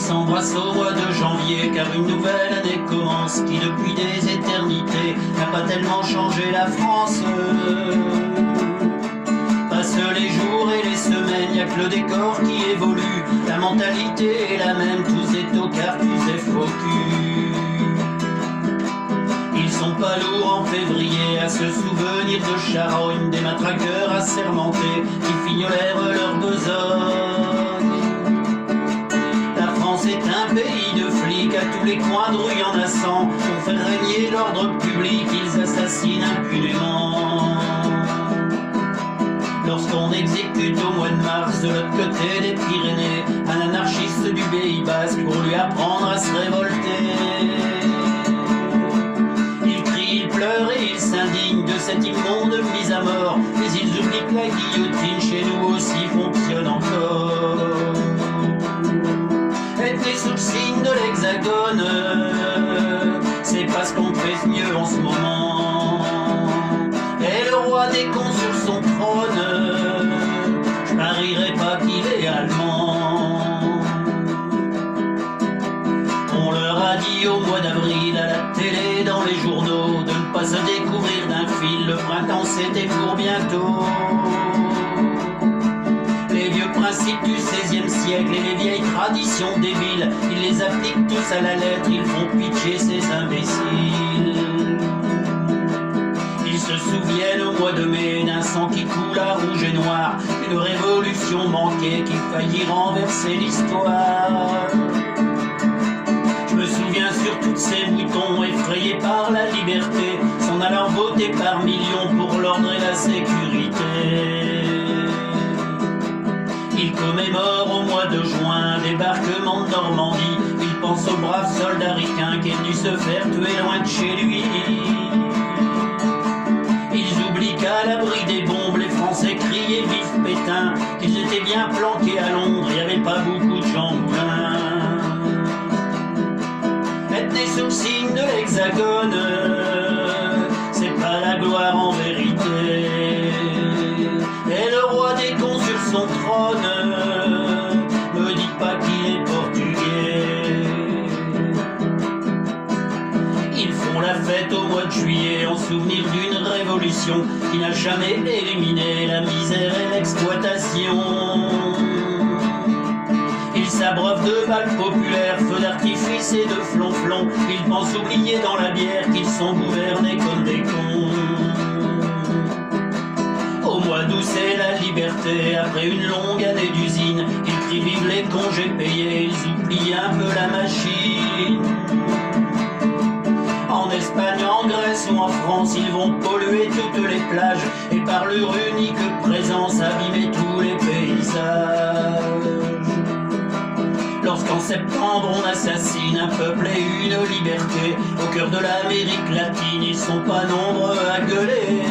s'embrassent au mois de janvier, car une nouvelle année commence qui depuis des éternités n'a pas tellement changé la France. Passent les jours et les semaines, y a que le décor qui évolue, la mentalité est la même, tous des tocards, tous des faux culs. Ils sont pas lourds en février à se souvenir de Charogne, des matraqueurs assermentés qui fignolèrent leur besogne. La France est un pays de flics, à tous les coins de rue y en a 100. Pour faire régner l'ordre public, ils assassinent impunément. Lorsqu'on exécute au mois de mars de l'autre côté des Pyrénées un anarchiste du Pays Basque pour lui apprendre à se révolter, il crie, il pleure et il s'indigne de cette immonde mise à mort, mais ils oublient que la guillotine chez nous aussi fonctionne encore. Être né sous le signe de l'Hexagone, c'est pas ce qu'on fait mieux en ce moment. Et le roi des cons sur son trône, je parierais pas qu'il est allemand. On leur a dit au mois d'avril à la télé, dans les journaux, de ne pas se découvrir d'un fil, le printemps c'était pour bientôt. Les vieux principes du XVIe siècle et les vieilles traditions débiles, ils les appliquent tous à la lettre, ils font pitcher ces imbéciles. Ils se souviennent au mois de mai d'un sang qui coule à rouge et noir, une révolution manquée qui faillit renverser l'histoire. Je me souviens sur tous ces moutons effrayés par la liberté, s'en allant voter par millions pour l'ordre et la sécurité. Ils commémorent au mois de juin débarquement de Normandie, ils pensent aux braves soldats ricains qui est venu se faire tuer loin de chez lui. Ils oublient qu'à l'abri des bombes, les Français criaient vive Pétain, qu'ils étaient bien planqués à Londres, il n'y avait pas beaucoup de gens moulins. Être né sous le signe de l'Hexagone, c'est pas la gloire en vérité. Et le roi des cons sur son trône, me dites pas qu'il est portugais. Ils font la fête au mois de juillet en souvenir d'une révolution qui n'a jamais éliminé la misère et l'exploitation. Ils s'abreuvent de balles populaires, feux d'artifice et de flonflons. Ils pensent oublier dans la bière qu'ils sont gouvernés comme des cons. Au mois d'août c'est la liberté, après une longue année d'usine, ils crient vive les congés payés, ils oublient un peu la machine. En Espagne, en Grèce ou en France, ils vont polluer toutes les plages et par leur unique présence abîmer tous les paysages. Lorsqu'en septembre on assassine un peuple et une liberté, au cœur de l'Amérique latine, ils sont pas nombreux à gueuler.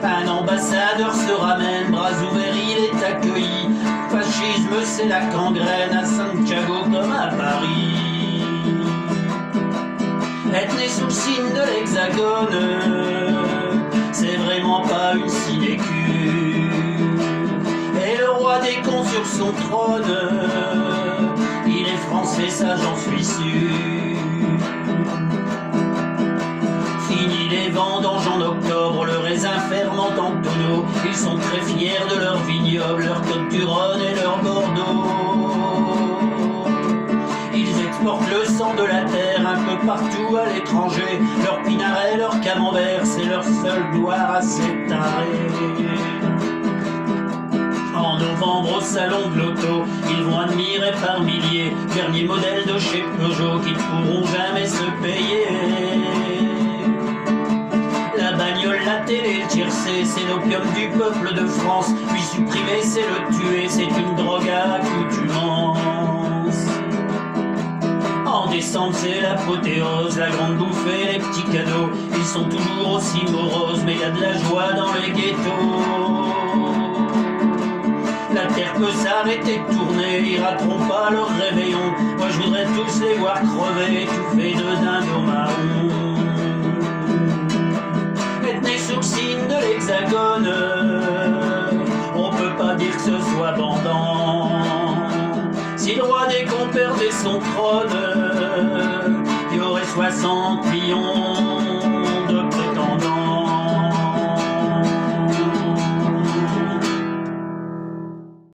Un ambassadeur se ramène, bras ouverts, il est accueilli. Fascisme, c'est la gangrène à Santiago comme à Paris. Être né sous le signe de l'Hexagone, c'est vraiment pas une sinécure. Et le roi des cons sur son trône, il est français, ça j'en suis sûr. Fini les vendanges en octobre, le raisin ferment en tonneaux. Ils sont très fiers de leur vignoble, leur Côte du Rhône et leur Bordeaux. Ils exportent le sang de la terre un peu partout à l'étranger. Leur pinaret, leur camembert, c'est leur seule gloire à s'étarer. En novembre au salon de l'auto, ils vont admirer par milliers derniers modèles de chez Peugeot qui ne pourront jamais se payer. La bagnole, la télé, le tiercé, c'est l'opium du peuple de France. Lui supprimer, c'est le tuer, c'est une drogue à accoutumance. En décembre, c'est l'apothéose, la grande bouffe et les petits cadeaux. Ils sont toujours aussi moroses, mais y a de la joie dans les ghettos. La terre peut s'arrêter de tourner, ils rateront pas leur réveillon. Moi je voudrais tous les voir crever, étouffés de dindons marrons. Être né sous le signe de l'Hexagone, on peut pas dire que ce soit bandant. Si le roi des qu'on perdait son trône, il y aurait 60 millions